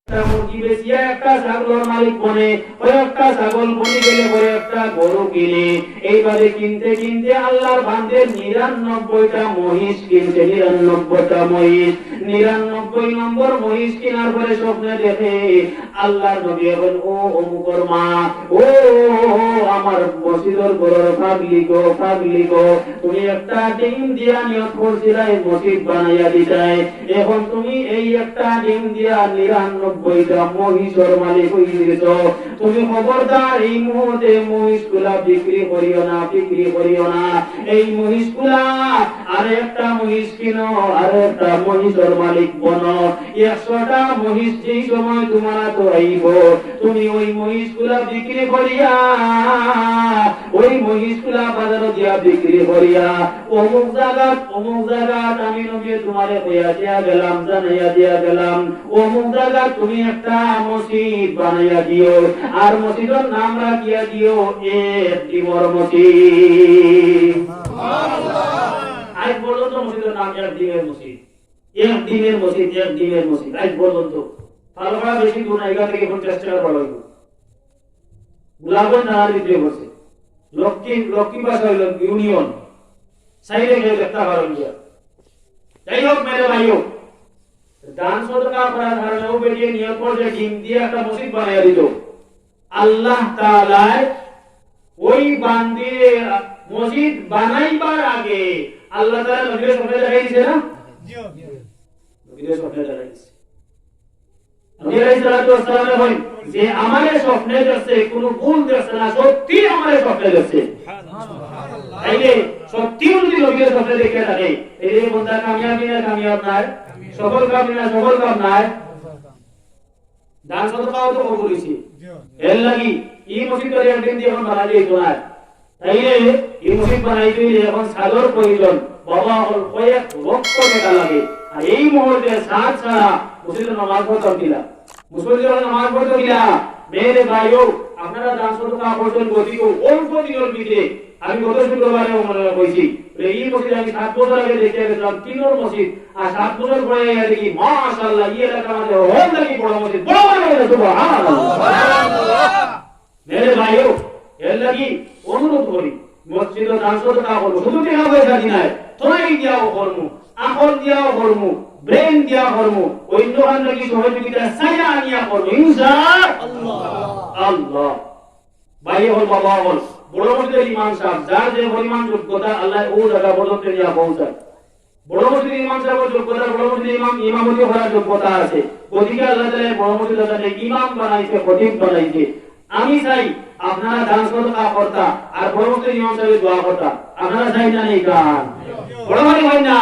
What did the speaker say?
মুরগি বেচিয়া একটা ছাগলের মালিক বনে, কয়েকটা ছাগল বনে গেলে কয়েকটা গরু কিনে, এইভাবে কিনতে কিনতে আল্লাহর বান্দে ৯৯টা মহিষ কিনছে। ৯৯টা মহিষ, ৯৯ নম্বর মহিষ কেনার পরে স্বপ্নে দেখে আল্লাহর নবী এখন, ও অমুকর মা, ও আমার মসজিদের ঘরের পাগলি গো, পাগলি গো, তুমি একটা ডিম দিয়া নিয়ত করছিলা এই মসজিদ বানাইয়া দিতাই, এখন তুমি এই একটা ডিম দিয়া ৯৯টা মহিষের মালিক হয়ে গেছ। তুমি খবরদার এই মুহূর্তে মহিষগুলা বিক্রি করিও না, বিক্রি করিও না। এই মহিষগুলা আর একটা মহিষ কিনো, আর একটা মহিষের মালিক বনো। ১০০টা মহিষ যেই সময় তোমার তো আইব, তুমি ওই মহিষগুলা বিক্রি করিয়া, ওই মহিষগুলা বাজারে দিয়া বিক্রি করিয়া অমুক জায়গাত আমি নবী তোমারে কইয়া দিয়া গেলাম, জানাইয়া দিয়া গেলাম, অমুক জায়গা তুমি একটা মসজিদ বানাইয়া দিও, আর মসজিদের নাম রাখিয়া দিও এক ডিমের মসজিদ। আজ পর্যন্ত মসজিদের নাম এক ডিমের মসজিদ, এক ডিমের মসজিদ, এক ডিমের মসজিদ। আজ পর্যন্ত ভালো করা বেশি দূর না, এখান থেকে 50 টাকা ভালো হইব। গোলাপগঞ্জ থানার ভিতরে বসে লক্ষ্মী বাসা হইল ইউনিয়ন সাইডে গেলে একটা ভালো গিয়া। যাই হোক মেরে ভাই হোক, দান সদকা করার কারণেও বেরিয়ে নিয়োগ করে ডিম দিয়ে একটা মসজিদ বানাইয়া দিল। আল্লাহ তাআলা ওই বান্দি মসজিদ বানাইবার আগে আল্লাহ তাআলা নবীর স্বপ্নে দেখাইছে না? জি নবীর স্বপ্নে দেখাইছে। নবী আলাইহিস সালাতু ওয়াস সালাম বলেন যে আমারে স্বপ্নে দেখছে, কোনো ভুল দেখছে না, সত্যি আমারে স্বপ্নে দেখছে। সুবহানাল্লাহ। তাইলে সত্যি যদি নবীর স্বপ্নে দেখে থাকে, এই বান্দা কামিয়াব না, কামিয়াব নাই, সফল কাম না, সফল কাম নাই। দান সদকাও তো করেছি, এর লাগি এই মসজিদের একদিন দিয়ে এখন বানাই দিই তোমার। তাইলে এই মসজিদ বানাই দিলে এখন সাদর প্রয়োজন, বাবা ওর কয়েক লক্ষ টাকা লাগে। আর এই মুহূর্তে সাত ছাড়া মসজিদে নামাজ পড়তে দিলা, মুসলিমদের নামাজ পড়তে দিলা। মেরে ভাইও আপনারা দান সদকা করছেন গতি কো অল্প দিনের ভিতরে। আমি গত শুক্রবারে মনে কইছি এই মসজিদ আমি 7 বছর আগে দেখে গেছিলাম, 3 মসজিদ, আর 7 বছর পরে দেখি মাশাআল্লাহ এই এলাকা মধ্যে হল লাগি বড় মসজিদ, বড় বড় সুবহানাল্লাহ সুবহানাল্লাহ। মেরে ভাইও এর লাগি অনুরোধ করি মসজিদে দান সদকা করব, শুধু টাকা পয়সা দিনাই তোরাই দিয়াও করব, আকল দিয়াও করব, ব্রেন দিয়া করব, অন্য কারণে কি সহযোগিতা চাইয়া আনিয়া করব ইনশাআল্লাহ। আল্লাহ ভাই হল বাবা হল বড় মসজিদের ইমাম সাহেব, যার যে পরিমাণ যোগ্যতা আল্লাহ ও জায়গা পর্যন্ত নিয়ে পৌঁছায়। বড় মসজিদের ইমাম সাহেবের যোগ্যতা, বড় মসজিদের ইমামতি করার যোগ্যতা আছে। ওদিকে আল্লাহ তাআলা বড় মসজিদে ইমাম বানাইছে, খতিব বানাইছে। আমি চাই আপনারা দান সদকা করতা আর বড় মসজিদের ইমাম সাহেবের দোয়া করতা। আপনারা চাই না নেই গান বড় ভাই হয় না